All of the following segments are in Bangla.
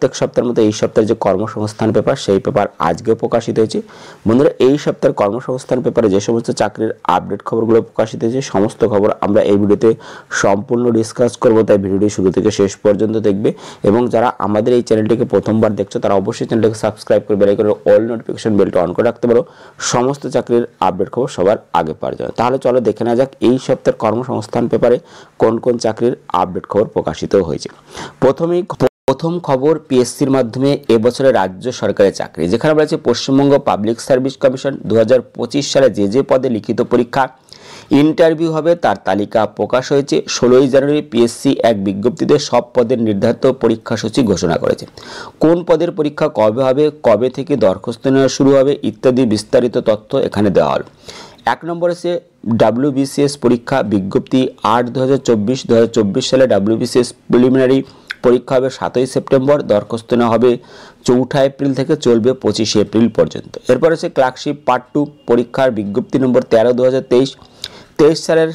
প্রত্যেক সপ্তাহের মতো এই সপ্তাহের যে কর্মসংস্থান পেপার সেই পেপার আজকেও প্রকাশিত হয়েছে। বন্ধুরা, এই সপ্তাহের কর্মসংস্থান পেপারে যে সমস্ত চাকরির আপডেট খবরগুলো প্রকাশিত হয়েছে সমস্ত খবর আমরা এই ভিডিওতে সম্পূর্ণ ডিসকাস করব, তাই ভিডিওটি শুরু থেকে শেষ পর্যন্ত দেখবে। এবং যারা আমাদের এই চ্যানেলটিকে প্রথমবার দেখছো তারা অবশ্যই চ্যানেলটিকে সাবস্ক্রাইব করে বেল আইকনের অল নোটিফিকেশন বেলটা অন করে রাখতে পারো, সমস্ত চাকরির আপডেট খবর সবার আগে পাওয়ার জন্য। তাহলে চলো দেখে নেওয়া যাক এই সপ্তাহের কর্মসংস্থান পেপারে কোন কোন চাকরির আপডেট খবর প্রকাশিত হয়েছে। প্রথম খবর পিএসসির মাধ্যমে এবছরে রাজ্য সরকারের চাকরি, যেখানে বলেছে পশ্চিমবঙ্গ পাবলিক সার্ভিস কমিশন 2025 সালে যে পদে লিখিত পরীক্ষা ইন্টারভিউ হবে তার তালিকা প্রকাশ হয়েছে। 16 জানুয়ারি পিএসসি এক বিজ্ঞপ্তিতে সব পদের নির্ধারিত পরীক্ষাসূচি ঘোষণা করেছে। কোন পদের পরীক্ষা কবে হবে, কবে থেকে দরখাস্ত নেওয়া শুরু হবে ইত্যাদি বিস্তারিত তথ্য এখানে দেওয়া হল। 1 নম্বরে সে WBCS পরীক্ষা বিজ্ঞপ্তি 8/2024 সালে WBCS প্রিলিমিনারি পরীক্ষা হবে 7 সেপ্টেম্বর, দরখাস্ত নেওয়া হবে 4 এপ্রিল থেকে চলবে 25 এপ্রিল পর্যন্ত। এরপর আছে ক্লার্কশিপ পার্ট 2 পরীক্ষার বিজ্ঞপ্তি নম্বর 13/2023 সালের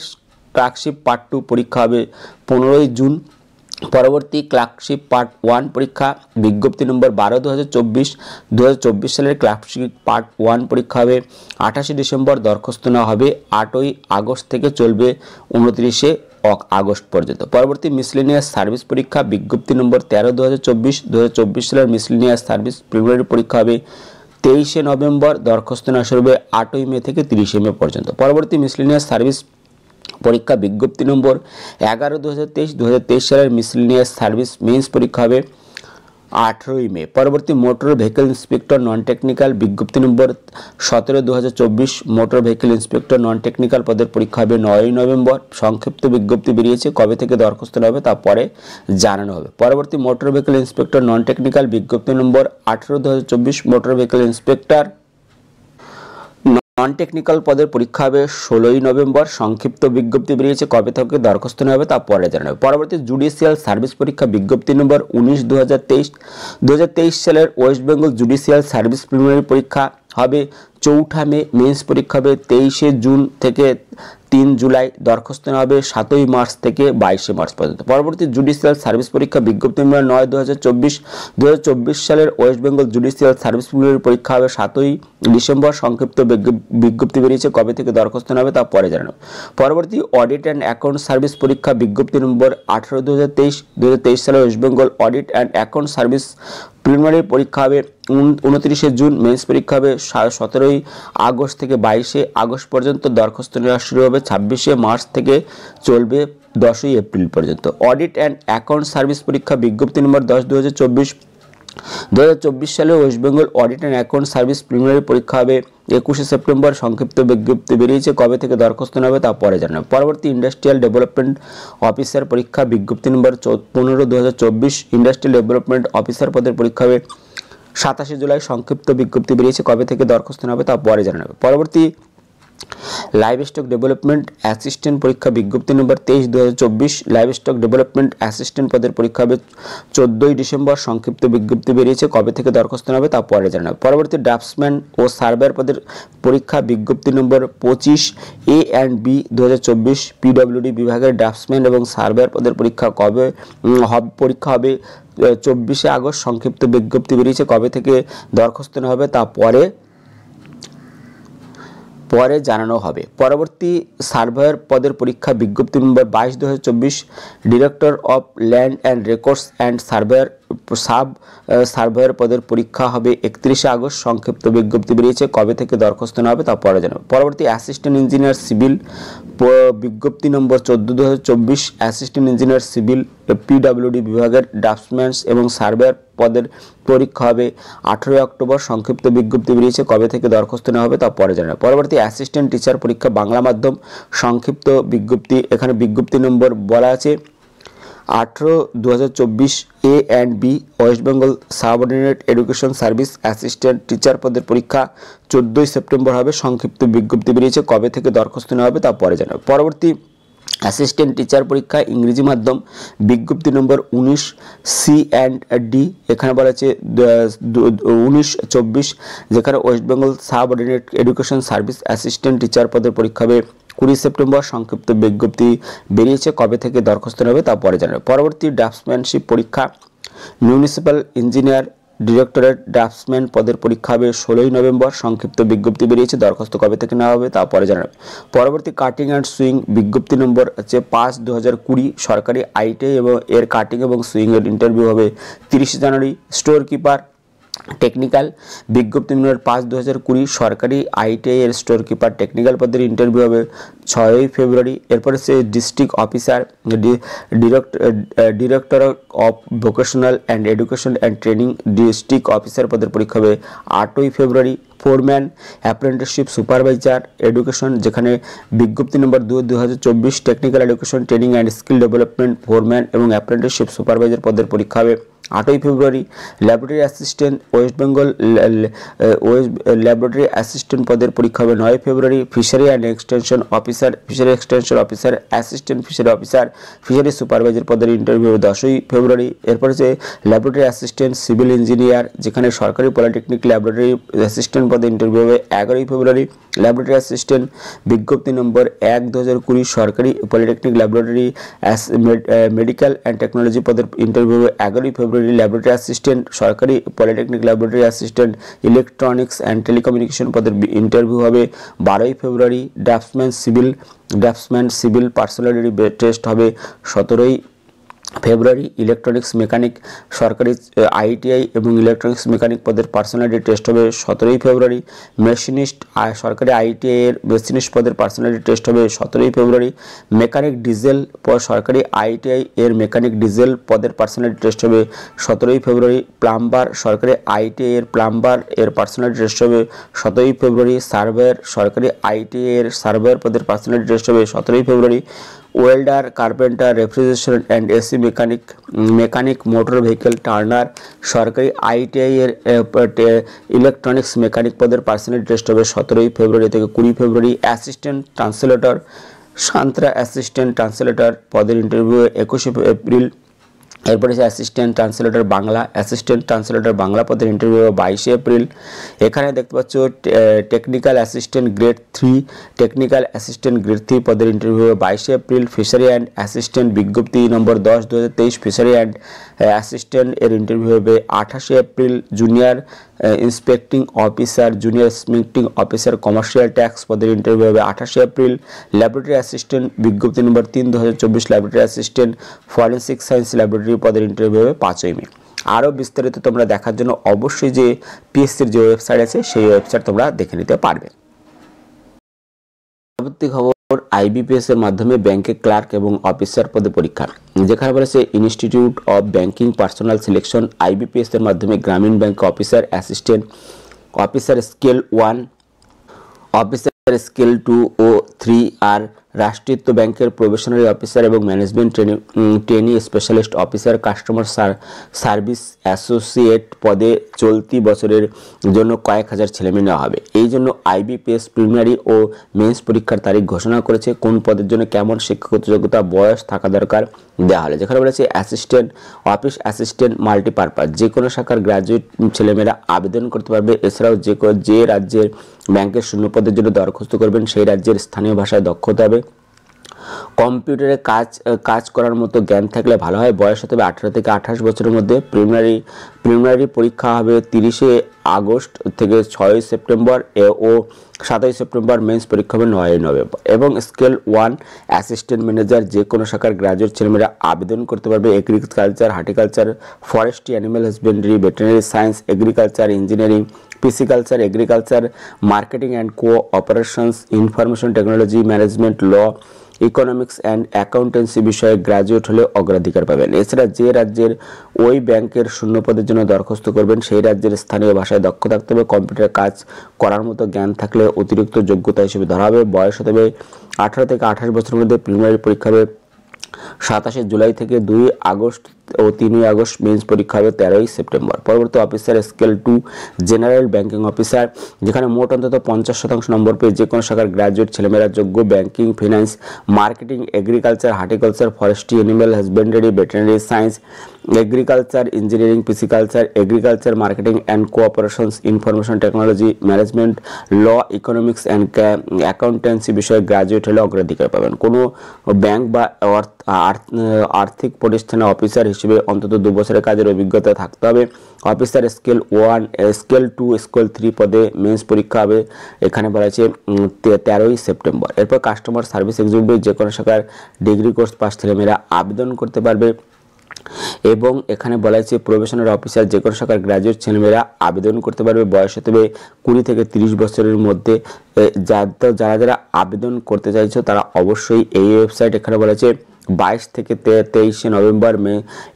ক্লার্কশিপ পার্ট 2 পরীক্ষা হবে 15 জুন। পরবর্তী ক্লার্কশিপ পার্ট 1 পরীক্ষা বিজ্ঞপ্তি নম্বর 12/2024 সালের ক্লার্কশিপ পার্ট 1 পরীক্ষা হবে 28 ডিসেম্বর, দরখাস্ত নেওয়া হবে 8 আগস্ট থেকে চলবে 29 আগস্ট পর্যন্ত। পরবর্তী মিসলেনিয়াস সার্ভিস পরীক্ষা বিজ্ঞপ্তি নম্বর 13/2024 সালের মিসলেনিয়াস সার্ভিস প্রিলিমিনারি পরীক্ষা হবে 23 নভেম্বর, দরখাস্ত নেওয়া শুরু হবে 8 মে থেকে 30 মে পর্যন্ত। পরবর্তী মিসলেনিয়াস সার্ভিস পরীক্ষা বিজ্ঞপ্তি নম্বর 11/2023 সালের মিসলেনিয়াস সার্ভিস মেন্স পরীক্ষা হবে 18 মে। পরবর্তী motor vehicle inspector non technical বিজ্ঞপ্তি নম্বর 17/2024 motor vehicle inspector non technical পদের পরীক্ষা হবে 9 নভেম্বর। সংক্ষিপ্ত বিজ্ঞপ্তি বেরিয়েছে, কবে থেকে দরখাস্ত নেওয়া হবে তা পরে জানানো হবে। পরবর্তী motor vehicle inspector non technical বিজ্ঞপ্তি নম্বর 18/2024 motor vehicle inspector non technical পদের পরীক্ষা হবে 16 নভেম্বর। সংক্ষিপ্ত বিজ্ঞপ্তি বেরিয়েছে, কবে থেকে দরখাস্ত নেওয়া হবে তা পরে জানানো হবে। পরবর্তী জুডিশিয়াল সার্ভিস পরীক্ষা বিজ্ঞপ্তি নম্বর 19/2023 সালের West Bengal judicial service preliminary পরীক্ষা হবে 4 মে, মেন্স পরীক্ষা হবে 23 জুন থেকে 3 জুলাই, দরখাস্ত নেওয়া হবে 7 মার্চ থেকে 22 মার্চ পর্যন্ত। পরবর্তী জুডিশিয়াল সার্ভিস পরীক্ষা বিজ্ঞপ্তি নম্বর 9/2024 সালের West Bengal judicial service preliminary পরীক্ষা হবে 7 ডিসেম্বর। সংক্ষিপ্ত বিজ্ঞপ্তি বেরিয়েছে, কবে থেকে দরখাস্ত নেওয়া হবে তা পরে জানানো। পরবর্তী অডিট অ্যান্ড অ্যাকাউন্ট সার্ভিস পরীক্ষা বিজ্ঞপ্তি নম্বর 18/2023 সালের West Bengal audit and account service preliminary পরীক্ষা হবে 29 জুন, মেন্স পরীক্ষা হবে 17 আগস্ট থেকে 22 আগস্ট পর্যন্ত, দরখাস্ত নেওয়া শুরু হবে 26 মার্চ থেকে চলবে 10 এপ্রিল পর্যন্ত। অডিট অ্যান্ড অ্যাকাউন্ট সার্ভিস পরীক্ষা বিজ্ঞপ্তি নম্বর 10/2024 সালে West Bengal audit and account service preliminary পরীক্ষা হবে 21 সেপ্টেম্বর। সংক্ষিপ্ত বিজ্ঞপ্তি বেরিয়েছে, কবে থেকে দরখাস্ত নেওয়া হবে তা পরে জানানো। পরবর্তী ইন্ডাস্ট্রিয়াল ডেভেলপমেন্ট অফিসার পরীক্ষা বিজ্ঞপ্তি নম্বর 15/2024 ইন্ডাস্ট্রিয়াল ডেভেলপমেন্ট অফিসার পদের পরীক্ষা হবে 27 জুলাই। সংক্ষিপ্ত বিজ্ঞপ্তি বেরিয়েছে, কবে থেকে দরখাস্ত নেওয়া হবে তা পরে জানানো হবে। পরবর্তী লাইভ স্টক ডেভেলপমেন্ট অ্যাসিস্ট্যান্ট পরীক্ষা বিজ্ঞপ্তি নম্বর 23/2024 লাইভ স্টক ডেভেলপমেন্ট অ্যাসিস্ট্যান্ট পদের পরীক্ষা হবে 14 ডিসেম্বর। সংক্ষিপ্ত বিজ্ঞপ্তি বেরিয়েছে, কবে থেকে দরখাস্ত নেওয়া হবে তা পরে জানানো হবে। পরবর্তী ড্রাফটসম্যান ও সার্ভেয়ার পদের পরীক্ষা বিজ্ঞপ্তি নম্বর 25 A and B 2024 PWD বিভাগের ড্রাফটসম্যান এবং সার্ভেয়ার পদের পরীক্ষা কবে পরীক্ষা হবে 24 আগস্ট। সংক্ষিপ্ত বিজ্ঞপ্তি বেরিয়েছে, কবে থেকে দরখাস্ত নেওয়া হবে তা পরে জানানো হবে। পরবর্তী সার্ভেয়ার পদের পরীক্ষা বিজ্ঞপ্তি নম্বর 22/2024 director of land and records and surveyor surveyor পদের পরীক্ষা হবে 31 আগস্ট। সংক্ষিপ্ত বিজ্ঞপ্তি বেরিয়েছে, কবে থেকে দরখাস্ত নেওয়া হবে তা পরে জানাবে। পরবর্তী অ্যাসিস্ট্যান্ট ইঞ্জিনিয়ার সিভিল বিজ্ঞপ্তি নম্বর 14/2024 অ্যাসিস্ট্যান্ট ইঞ্জিনিয়ার সিভিল PWD বিভাগের ড্রাফটসম্যান এবং সার্ভেয়ার পদের পরীক্ষা হবে 18 অক্টোবর। সংক্ষিপ্ত বিজ্ঞপ্তি বেরিয়েছে, কবে থেকে দরখাস্ত নেওয়া হবে তা পরে জানাবে। পরবর্তী অ্যাসিস্ট্যান্ট টিচার পরীক্ষা বাংলা মাধ্যম সংক্ষিপ্ত বিজ্ঞপ্তি, এখানে বিজ্ঞপ্তি নম্বর বলা আছে 18/2024 A and B West Bengal subordinate education service assistant teacher পদের পরীক্ষা 14 সেপ্টেম্বর হবে। সংক্ষিপ্ত বিজ্ঞপ্তি বেরিয়েছে, কবে থেকে দরখাস্ত নেওয়া হবে তা পরে জানাবে। পরবর্তী অ্যাসিস্ট্যান্ট টিচার পরীক্ষা ইংরেজি মাধ্যম বিজ্ঞপ্তি নম্বর 19 C and D, এখানে বলা আছে 19/24 যেখানে West Bengal subordinate education service assistant teacher পদের পরীক্ষা হবে 20 সেপ্টেম্বর। সংক্ষিপ্ত বিজ্ঞপ্তি বেরিয়েছে, কবে থেকে দরখাস্ত নেওয়া হবে তা পরে জানাবে। পরবর্তী ড্রাফটসম্যানশিপ পরীক্ষা মিউনিসিপ্যাল ইঞ্জিনিয়ার ডিরেক্টরেট ড্রাফটসম্যান পদের পরীক্ষা হবে 16ই নভেম্বর। সংক্ষিপ্ত বিজ্ঞপ্তি বেরিয়েছে, দরখাস্ত কবে থেকে নেওয়া হবে তা পরে জানাবে। পরবর্তী কাটিং অ্যান্ড সুইং বিজ্ঞপ্তি নম্বর হচ্ছে 5/2020। সরকারি আইটিআই এবং এর কাটিং এবং সুইং এর ইন্টারভিউ হবে 30 জানুয়ারি। স্টোর কিপার টেকনিক্যাল বিজ্ঞপ্তি নম্বর 5/2020। সরকারি আইটিআই এর স্টোর কিপার টেকনিক্যাল পদের ইন্টারভিউ হবে 6ই ফেব্রুয়ারি। এরপরে সে district officer director of vocational and education and training district officer পদের পরীক্ষা হবে 8ই ফেব্রুয়ারি। ফোরম্যান অ্যাপ্রেন্টিসশিপ সুপারভাইজার এডুকেশন, যেখানে বিজ্ঞপ্তি নম্বর 2/2024। Technical education training and skill development foreman এবং অ্যাপ্রেন্টিসশিপ সুপারভাইজার পদের পরীক্ষা হবে 8ই ফেব্রুয়ারি। Laboratory assistant West Bengal laboratory assistant পদের পরীক্ষা হবে 9ই ফেব্রুয়ারি। Fishery and extension officer assistant fishery officer fishery supervisor পদের ইন্টারভিউ হবে 10ই ফেব্রুয়ারি। এরপর হচ্ছে ল্যাবরেটরি অ্যাসিস্ট্যান্ট সিভিল ইঞ্জিনিয়ার, যেখানে সরকারি পলিটেকনিক ল্যাবরেটরি অ্যাসিস্ট্যান্ট পদে ইন্টারভিউ হবে 11ই ফেব্রুয়ারি। ল্যাবরেটরি অ্যাসিস্ট্যান্ট বিজ্ঞপ্তি নম্বর 1/2020। সরকারি polytechnic laboratory medical and technology পদের ইন্টারভিউ হবে 11ই ফেব্রুয়ারি। ল্যাবরেটরি অ্যাসিস্ট্যান্ট সরকারি polytechnic laboratory assistant electronics and telecommunication পদের ইন্টারভিউ হবে 12ই ফেব্রুয়ারি। ড্রাফটসম্যান সিভিল পার্সোনালিটি টেস্ট হবে 17ই ফেব্রুয়ারি। ইলেকট্রনিক্স মেকানিক সরকারি আইটিআই এবং ইলেকট্রনিক্স মেকানিক পদের পার্সোনালিটি টেস্ট হবে 17ই ফেব্রুয়ারি। মেশিনিস্ট সরকারি আইটিআই এর মেশিনিস্ট পদের পার্সোনালিটি টেস্ট হবে 17ই ফেব্রুয়ারি। মেকানিক ডিজেল সরকারি আইটিআই এর মেকানিক ডিজেল পদের পার্সোনালিটি টেস্ট হবে 17ই ফেব্রুয়ারি। প্লাম্বার সরকারি আইটিআই এর প্লাম্বার এর পার্সোনালিটি টেস্ট হবে 17ই ফেব্রুয়ারি। সার্ভেয়ার সরকারি আইটিআই এর সার্ভেয়ার পদের পার্সোনালিটি টেস্ট হবে 17ই ফেব্রুয়ারি। Welder carpenter refrigeration and AC mechanic motor vehicle turner সরকারি আইটিআই এর ইলেকট্রনিক্স মেকানিক পদের পার্সোনালিটি টেস্ট হবে 17ই ফেব্রুয়ারি থেকে 20 ফেব্রুয়ারি। অ্যাসিস্ট্যান্ট ট্রান্সলেটর সান্ত্রা অ্যাসিস্ট্যান্ট ট্রান্সলেটর পদের ইন্টারভিউ 21 এপ্রিল। এরপরে অ্যাসিস্ট্যান্ট ট্রান্সলেটর বাংলা পদের ইন্টারভিউ 22 এপ্রিল। এখানে দেখতে পাচ্ছ টেকনিক্যাল অ্যাসিস্ট্যান্ট গ্রেড 3 পদের interview 22 April. Fishery and assistant বিজ্ঞপ্তি নম্বর 10/2023। ফিশারি অ্যান্ড অ্যাসিস্ট্যান্ট এর ইন্টারভিউ হবে 28 April. Junior inspecting officer commercial tax পদের ইন্টারভিউ হবে 28 এপ্রিল। ল্যাবরেটরি অ্যাসিস্ট্যান্ট বিজ্ঞপ্তি নম্বর 3/2024। Laboratory assistant forensic science laboratory পদের ইন্টারভিউ হবে 5ই মে। আরও বিস্তারিত তোমরা দেখার জন্য অবশ্যই যে পিএসসির যে ওয়েবসাইট আছে সেই ওয়েবসাইট তোমরা দেখে নিতে পারবে। পরবর্তী খবর, আইবিপিএস এর মাধ্যমে ব্যাংকে ক্লার্ক এবং অফিসার পদে পরীক্ষা, যেখানে বলেছে institute of banking personal selection. IBPS এর মাধ্যমে গ্রামীণ bank officer assistant officer scale 1 officer scale 2 ও 3 আর রাষ্ট্রায়ত্ত ব্যাংকের প্রবেশনারি অফিসার এবং management trainee specialist officer customer service associate পদে চলতি বছরের জন্য কয়েক হাজার ছেলেমেয়ে নেওয়া হবে। এই জন্য আইবিপিএস প্রিলিমিনারি ও মেন্স পরীক্ষার তারিখ ঘোষণা করেছে। কোন পদের জন্য কেমন শিক্ষাগত যোগ্যতা বয়স থাকা দরকার দেওয়া হলে, যেখানে বলেছে অফিস অ্যাসিস্ট্যান্ট মাল্টিপারপাস যে কোনো শাখার গ্র্যাজুয়েট ছেলেমেয়েরা আবেদন করতে পারবে। এছাড়াও যে রাজ্যের ব্যাংকের শূন্য পদের জন্য দরখাস্ত করবেন সেই রাজ্যের স্থানীয় ভাষায় দক্ষতা হবে। কম্পিউটারে কাজ করার মতো জ্ঞান থাকলে ভালো হয়। বয়স হতে হবে 18 থেকে 28 বছরের মধ্যে। প্রিলিমিনারি পরীক্ষা হবে 30 আগস্ট থেকে 6 সেপ্টেম্বর ও 7 সেপ্টেম্বর। মেন্স পরীক্ষা হবে 9 নভেম্বর। এবং স্কেল 1 অ্যাসিস্ট্যান্ট ম্যানেজার যে কোনো শাখার গ্র্যাজুয়েট ছেলেমেয়েরা আবেদন করতে পারবে। Agriculture, horticulture, forestry, animal husbandry, veterinary science, agriculture, engineering, pisciculture, agriculture, marketing and co-operations, information technology, management, law, economics and accountancy বিষয়ে গ্র্যাজুয়েট হলে অগ্রাধিকার পাবেন। এছাড়া যে রাজ্যের ওই ব্যাংকের শূন্য পদের জন্য দরখাস্ত করবেন সেই রাজ্যের স্থানীয় ভাষায় দক্ষ থাকতে হবে। কম্পিউটারে কাজ করার মতো জ্ঞান থাকলে অতিরিক্ত যোগ্যতা হিসেবে ধরা হবে। বয়স হতে হবে 18 থেকে 28 বছরের মধ্যে। প্রিলিমিনারি পরীক্ষা হবে 27 জুলাই থেকে 2 আগস্ট ও 3 আগস্ট। মেন্স পরীক্ষা হবে 13 সেপ্টেম্বর। পরবর্তী officer scale 2 general banking officer, যেখানে মোট অন্তত 50% নম্বর পেয়ে যে কোনো শাখার গ্র্যাজুয়েট ছেলেমেয়েরা যোগ্য। Banking, finance, marketing, agriculture, horticulture, forestry, animal husbandry, veterinary science, agriculture, engineering, pisciculture, agriculture, marketing and cooperations, information technology, management, law, economics and accountancy বিষয়ে গ্র্যাজুয়েট হলে অগ্রাধিকার পাবেন। কোনো ব্যাংক বা আর্থিক প্রতিষ্ঠানে অফিসার হিসেবে হিসেবে অন্তত 2 বছরের কাজের অভিজ্ঞতা থাকতে হবে। অফিসার স্কেল 1, স্কেল 2, স্কেল 3 পদে মেন্স পরীক্ষা হবে, এখানে বলা আছে 13ই সেপ্টেম্বর। এরপর কাস্টমার সার্ভিস এক্সিকিউটিভ যে কোনো শাখার ডিগ্রি কোর্স পাস ছেলেমেয়েরা আবেদন করতে পারবে। এবং এখানে বলা হয়েছে প্রবেশনারি অফিসার যে কোনো শাখার গ্র্যাজুয়েট ছেলেমেয়েরা আবেদন করতে পারবে। বয়স হতে হবে 20 থেকে 30 বছরের মধ্যে। যারা যারা আবেদন করতে চাইছো তারা অবশ্যই এই ওয়েবসাইট, এখানে বলা হয়েছে 22 থেকে 23 নভেম্বর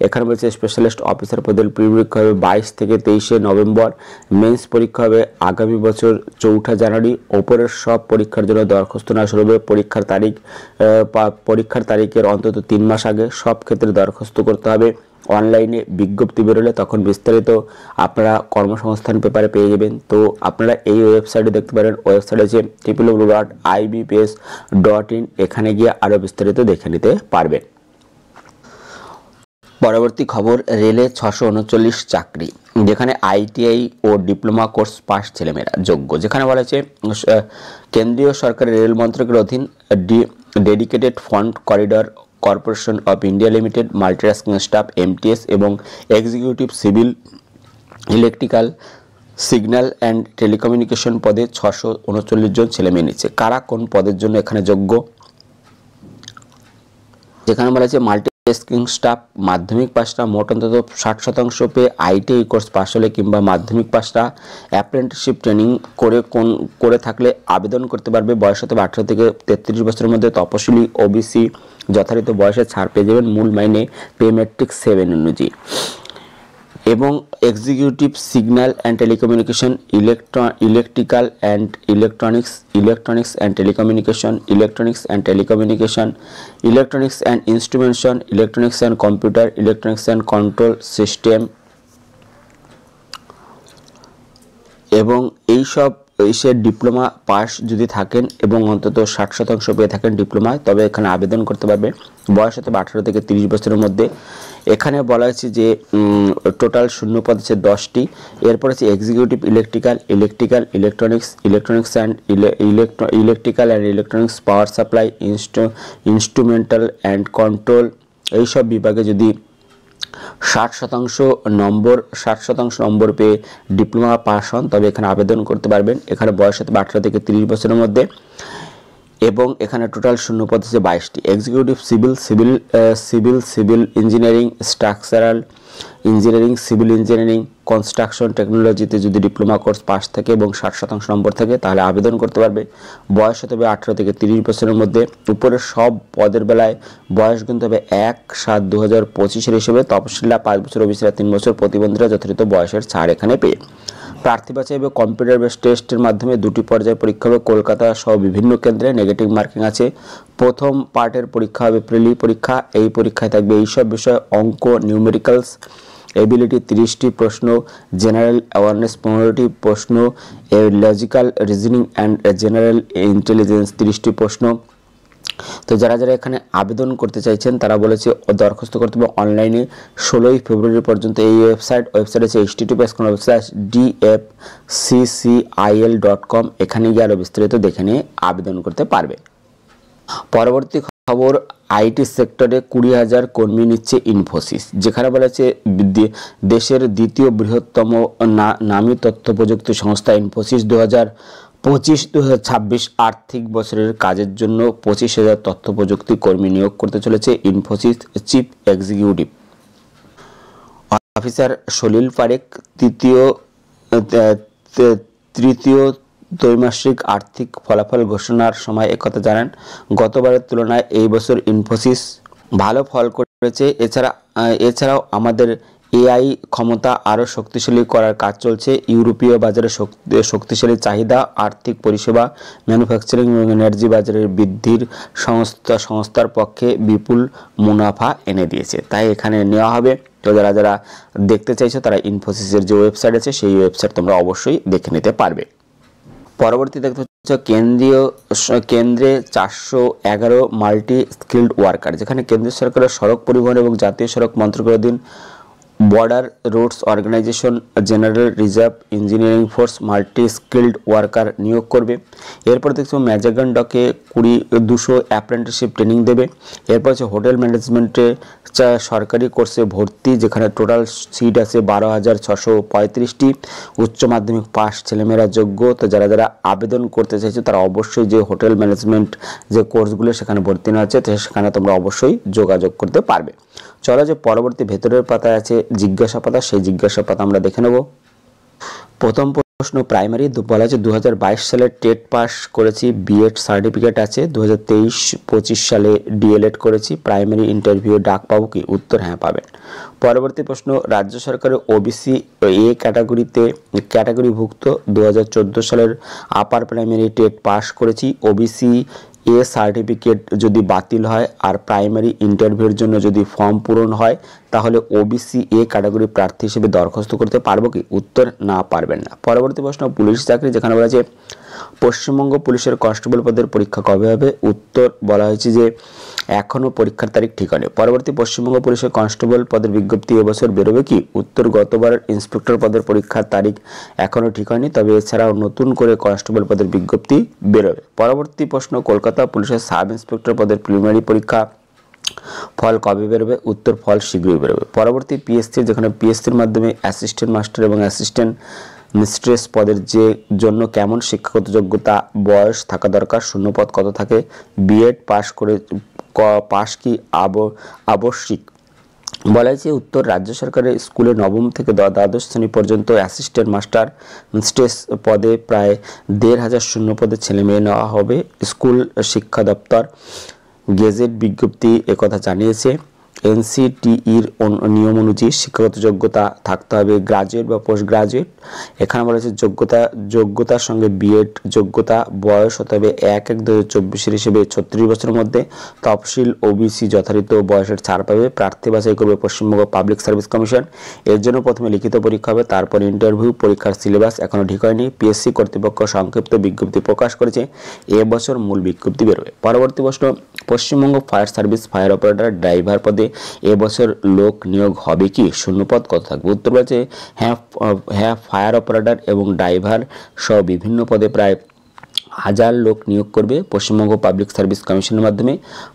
এখানে বলছে স্পেশালিস্ট অফিসার পদের পরীক্ষা হবে 22 থেকে 23 নভেম্বর। মেন্স পরীক্ষা হবে আগামী বছর 4 জানুয়ারি। ওপরের সব পরীক্ষার জন্য দরখাস্ত না শুরু হবে পরীক্ষার তারিখের অন্তত 3 মাস আগে। সব ক্ষেত্রে দরখাস্ত করতে হবে। অনলাইনে বিজ্ঞপ্তি বেরোলে তখন বিস্তারিত আপনারা কর্মসংস্থান পেপারে পেয়ে যাবেন। তো আপনারা এই ওয়েবসাইটে দেখতে পারেন, ওয়েবসাইট আছে www.ibps.in, এখানে গিয়ে আরও বিস্তারিত দেখে নিতে পারবেন। পরবর্তী খবর, রেলে 639 চাকরি, যেখানে আইটিআই ও ডিপ্লোমা কোর্স পাস ছেলেমেয়েরা যোগ্য। যেখানে বলা হয়েছে কেন্দ্রীয় সরকারের রেল মন্ত্রকের অধীন dedicated fund corridor corporation of India limited multitasking staff MTS এবং executive civil electrical signal and telecommunication পদে 639 জন ছেলেমেয়ে নিচ্ছে। কারা কোন পদের জন্য এখানে যোগ্য? যেখানে বলা আছে মাল্টিটাস্কিং স্টাফ মাধ্যমিক পাসটা মোট অন্তত 60% পেয়ে আইটিআই কোর্স পাস হলে কিংবা মাধ্যমিক পাসটা অ্যাপ্রেন্টিসশিপ ট্রেনিং করে থাকলে আবেদন করতে পারবে। বয়স হতে 18 থেকে 33 বছরের মধ্যে। তপশিলি ওবিসি যথারীত বয়সে ছাড় পেয়ে যাবেন মূল মাইনে পে ম্যাট্রিক্স 7 অনুযায়ী। এবং executive signal and telecommunication, electrical and electronics and telecommunication, electronics and instrumentation, electronics and computer, electronics and control system এবং এইসব ডিপ্লোমা পাস যদি থাকেন এবং অন্তত 60% পেয়ে থাকেন ডিপ্লোমায়, তবে এখানে আবেদন করতে পারবে। বয়স হতে 18 থেকে 30 বছরের মধ্যে। এখানে বলা হয়েছে যে টোটাল শূন্য পদ আছে 10টি। এরপর আছে executive electrical, electronics and electronics power supply, instrumental and control, এইসব বিভাগে যদি 60% নম্বর পেয়ে ডিপ্লোমা পাস হন তবে এখানে আবেদন করতে পারবেন। এখানে বয়স হতে 18 থেকে 30 বছরের মধ্যে। এবং এখানে টোটাল শূন্য পদ আছে 22টি। Executive civil engineering, structural engineering, civil engineering, construction টেকনোলজিতে যদি ডিপ্লোমা কোর্স পাস থাকে এবং 60% নম্বর থাকে তাহলে আবেদন করতে পারবে। বয়স হতে হবে 18 থেকে 30 বছরের মধ্যে। উপরের সব পদের বেলায় বয়স গুনতে হবে 1/7/2025 হিসেবে। তপশিলা 5 বছর, ওবিসিরা 3 বছর, প্রতিবন্ধীরা যথাযথ বয়সের ছাড় এখানে পেয়ে। প্রার্থী বাছাই হবে কম্পিউটার বেসড টেস্টের মাধ্যমে। 2টি পর্যায়ে পরীক্ষা হবে কলকাতা সহ বিভিন্ন কেন্দ্রে। নেগেটিভ মার্কিং আছে। প্রথম পার্টের পরীক্ষা হবে প্রিলি পরীক্ষা। এই পরীক্ষায় থাকবে এইসব বিষয়: অঙ্ক, নিউমেরিক্যালস, এবিলিটি 30টি প্রশ্ন, জেনারেল অ্যাওয়ারনেস 15টি প্রশ্ন, logical reasoning and general intelligence 30টি প্রশ্ন। তো যারা যারা এখানে আবেদন করতে চাইছেন তারা বলেছে দরখাস্ত করতে হবে অনলাইনে 16ই ফেব্রুয়ারি পর্যন্ত। এই ওয়েবসাইট আছে https://dfccil.com, এখানে গিয়ে আরও বিস্তারিত দেখে নিয়ে আবেদন করতে পারবে। পরবর্তী খবর, আইটি সেক্টরে 20,000 কর্মী নিচ্ছে ইনফোসিস। যেখানে বলা আছে দেশের দ্বিতীয় বৃহত্তম নামী তথ্য প্রযুক্তি সংস্থা ইনফোসিস 2025-2026 আর্থিক বছরের কাজের জন্য 25,000 তথ্য প্রযুক্তি কর্মী নিয়োগ করতে চলেছে। ইনফোসিস চিফ এক্সিকিউটিভ অফিসার সলিল পারেখ তৃতীয় ত্রৈমাসিক আর্থিক ফলাফল ঘোষণার সময় একথা জানান। গতবারের তুলনায় এই বছর ইনফোসিস ভালো ফল করেছে। এছাড়াও আমাদের এআই ক্ষমতা আরও শক্তিশালী করার কাজ চলছে। ইউরোপীয় বাজারে শক্তিশালী চাহিদা আর্থিক পরিষেবা, ম্যানুফ্যাকচারিং এবং এনার্জি বাজারের বৃদ্ধির সংস্থার পক্ষে বিপুল মুনাফা এনে দিয়েছে, তাই এখানে নেওয়া হবে। তো যারা যারা দেখতে চাইছো তারা ইনফোসিসের যে ওয়েবসাইট আছে সেই ওয়েবসাইট তোমরা অবশ্যই দেখে নিতে পারবে। পরবর্তী দেখতে হচ্ছে কেন্দ্রে 411 মাল্টি স্কিল্ড ওয়ার্কার। যেখানে কেন্দ্রীয় সরকারের সড়ক পরিবহন এবং জাতীয় সড়ক মন্ত্রকের অধীন border roads organisation general reserve engineering force multi skilled worker নিয়োগ করবে। এরপর দেখছো ম্যাজাগান ডকে 200 অ্যাপ্রেন্টিসশিপ ট্রেনিং দেবে। এরপর হচ্ছে হোটেল ম্যানেজমেন্টে সরকারি কোর্সে ভর্তি, যেখানে টোটাল সিট আছে 12,635টি। উচ্চ মাধ্যমিক পাস ছেলেমেয়েরা যোগ্য। তো যারা যারা আবেদন করতে চাইছো তারা অবশ্যই যে হোটেল ম্যানেজমেন্ট যে কোর্সগুলো সেখানে ভর্তি না আছে, তো সেখানে তোমরা অবশ্যই যোগাযোগ করতে পারবে। চলো যে পরবর্তী ভেতরের পাতায় আছে জিজ্ঞাসা পাতা, সেই জিজ্ঞাসা পাতা আমরা দেখে নেব। প্রথম প্রশ্ন প্রাইমারি বলা আছে 2022 সালে টেট পাস করেছি, বিএড সার্টিফিকেট আছে। 2023-25 সালে ডিএলএড করেছি, প্রাইমারি ইন্টারভিউ ডাক পাবো কি? উত্তর হ্যাঁ পাবেন। পরবর্তী প্রশ্ন রাজ্য সরকারের ওবিসি এ ক্যাটাগরিভুক্ত 2014 সালের আপার প্রাইমারি টেট পাস করেছি, ওবিসি এ সার্টিফিকেট যদি বাতিল হয় আর প্রাইমারি ইন্টারভিউর জন্য যদি ফর্ম পূরণ হয় তাহলে ওবিসি এ ক্যাটাগরি প্রার্থী হিসেবে দরখাস্ত করতে পারবো কি? উত্তর না পারবেন না। পরবর্তী প্রশ্ন পুলিশ চাকরি, যেখানে বলা আছে পশ্চিমবঙ্গ পুলিশের কনস্টেবল পদের পরীক্ষা কবে হবে? উত্তর বলা হয়েছে যে এখনও পরীক্ষার তারিখ ঠিক হয়নি। পরবর্তী পশ্চিমবঙ্গ পুলিশের কনস্টেবল পদের বিজ্ঞপ্তি এবছর বেরোবে কি? উত্তর গতবার ইন্সপেক্টর পদের পরীক্ষার তারিখ এখনও ঠিক হয়নি, তবে এছাড়াও নতুন করে কনস্টেবল পদের বিজ্ঞপ্তি বেরোবে। পরবর্তী প্রশ্ন কলকাতা পুলিশের সাব ইন্সপেক্টর পদের প্রিলিমিনারি পরীক্ষা ফল কবে বেরোবে? উত্তর ফল শীঘ্রই বেরোবে। পরবর্তী পিএসসি, যেখানে পিএসসির মাধ্যমে অ্যাসিস্ট্যান্ট মাস্টার এবং অ্যাসিস্ট্যান্ট মিস্ট্রেস পদের জন্য কেমন শিক্ষাগত যোগ্যতা বয়স থাকা দরকার? শূন্যপদ কত থাকে? বিএড পাস কি আবশ্যিক? বলা হয়েছে উত্তর রাজ্য সরকারের স্কুলে নবম থেকে দ্বাদশ শ্রেণী পর্যন্ত অ্যাসিস্ট্যান্ট মাস্টার মিস্ট্রেস পদে প্রায় 1,500 শূন্যপদে ছেলেমেয়ে নেওয়া হবে। স্কুল শিক্ষা দপ্তর গেজেট বিজ্ঞপ্তি একথা জানিয়েছে। এনসিটিইর নিয়ম অনুযায়ী শিক্ষাগত যোগ্যতা থাকতে হবে গ্রাজুয়েট বা পোস্ট গ্রাজুয়েট। এখানে বলা হয়েছে যোগ্যতার সঙ্গে বিএড যোগ্যতা, বয়স হতে হবে 1/1/2024 হিসেবে 36 বছরের মধ্যে। তফসিল ওবিসি যথারীত বয়সের ছাড় পাবে। প্রার্থী বাছাই করবে পশ্চিমবঙ্গ পাবলিক সার্ভিস কমিশন। এর জন্য প্রথমে লিখিত পরীক্ষা হবে, তারপর ইন্টারভিউ। পরীক্ষার সিলেবাস এখনও ঠিক হয়নি। পিএসসি কর্তৃপক্ষ সংক্ষিপ্ত বিজ্ঞপ্তি প্রকাশ করেছে, এবছর মূল বিজ্ঞপ্তি বেরোবে। পরবর্তী প্রশ্ন Paschimbanga fire service fire operator driver পদে এবছর লোক নিয়োগ হবে কি? শূন্যপদ কত থাকবে? উত্তর বলছে হ্যাঁ ফায়ার অপারেটর এবং ড্রাইভার সহ বিভিন্ন পদে প্রায় 1000 লোক নিয়োগ করবে পশ্চিমবঙ্গ পাবলিক সার্ভিস কমিশনের মাধ্যমে।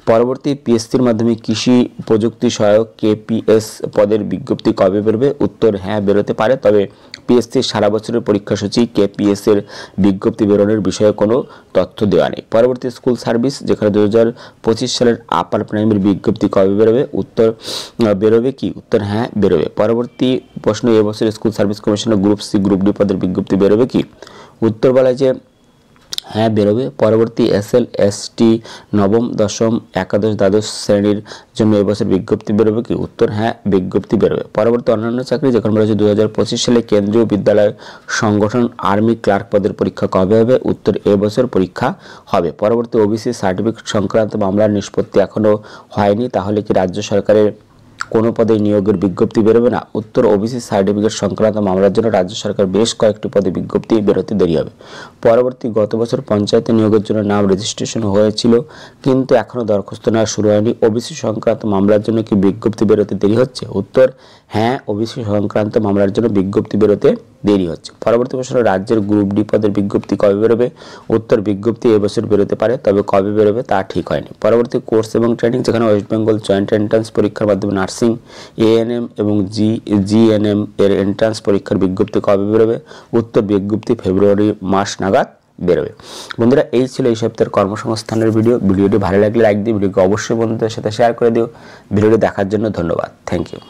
পরবর্তী পিএসসির মাধ্যমে কৃষি প্রযুক্তি সহায়ক কেপিএস পদের বিজ্ঞপ্তি কবে বেরোবে? উত্তর হ্যাঁ বেরোতে পারে, তবে পিএসসির সারা বছরের পরীক্ষাসূচি কেপিএস এর বিজ্ঞপ্তি বেরোনোর বিষয়ে কোনো তথ্য দেওয়া নেই। পরবর্তী স্কুল সার্ভিস, যেখানে 2025 সালের আপার প্রাইমারি বিজ্ঞপ্তি কবে বেরোবে? উত্তর বেরোবে কি? উত্তর হ্যাঁ বেরোবে। পরবর্তী প্রশ্ন এবছর স্কুল সার্ভিস কমিশনের গ্রুপ সি গ্রুপ ডি পদের বিজ্ঞপ্তি বেরোবে কি? উত্তর বলা যে হ্যাঁ বেরোবে। পরবর্তী এসএল/এসটি নবম দশম একাদশ দ্বাদশ শ্রেণীর জন্য এবছর বিজ্ঞপ্তি বেরোবে কি? উত্তর হ্যাঁ বিজ্ঞপ্তি বেরোবে। পরবর্তী অন্যান্য চাকরি, যেখানে বলা হয়েছে 2025 সালে কেন্দ্রীয় বিদ্যালয় সংগঠন আর্মি ক্লার্ক পদের পরীক্ষা কবে হবে? উত্তর এবছর পরীক্ষা হবে। পরবর্তী ওবিসি সার্টিফিকেট সংক্রান্ত মামলার নিষ্পত্তি এখনও হয়নি, তাহলে কি রাজ্য সরকারের কোনো পদে নিয়োগের বিজ্ঞপ্তি বেরোবে না? উত্তর ওবিসি সার্টিফিকেট সংক্রান্ত মামলার জন্য রাজ্য সরকার বেশ কয়েকটি পদে বিজ্ঞপ্তি বেরোতে দেরি হবে। পরবর্তী গত বছর পঞ্চায়েতে নিয়োগের জন্য নাম রেজিস্ট্রেশন হয়েছিল, কিন্তু এখনও দরখাস্ত নেওয়া শুরু হয়নি। ওবিসি সংক্রান্ত মামলার জন্য কি বিজ্ঞপ্তি বেরোতে দেরি হচ্ছে? উত্তর হ্যাঁ ওবিসি সংক্রান্ত মামলার জন্য বিজ্ঞপ্তি বেরোতে দেরি হচ্ছে। পরবর্তী প্রশ্ন রাজ্যের গ্রুপ ডি পদের বিজ্ঞপ্তি কবে বেরোবে? উত্তর বিজ্ঞপ্তি এবছর বেরোতে পারে, তবে কবে বেরোবে তা ঠিক হয়নি। পরবর্তী কোর্স এবং ট্রেনিং, যেখানে ওয়েস্ট বেঙ্গল জয়েন্ট এন্ট্রান্স পরীক্ষার মাধ্যমে নার্সিং এএনএম এবং জিএনএম এর এন্ট্রান্স পরীক্ষার বিজ্ঞপ্তি কবে বেরোবে? উত্তর বিজ্ঞপ্তি ফেব্রুয়ারি মাস নাগাদ বেরোবে। বন্ধুরা এই ছিল এই সপ্তাহের কর্মসংস্থানের ভিডিওটি ভালো লাগলে লাইক দিও, ভিডিওকে অবশ্যই বন্ধুদের সাথে শেয়ার করে দিও। ভিডিওটি দেখার জন্য ধন্যবাদ। Thank you.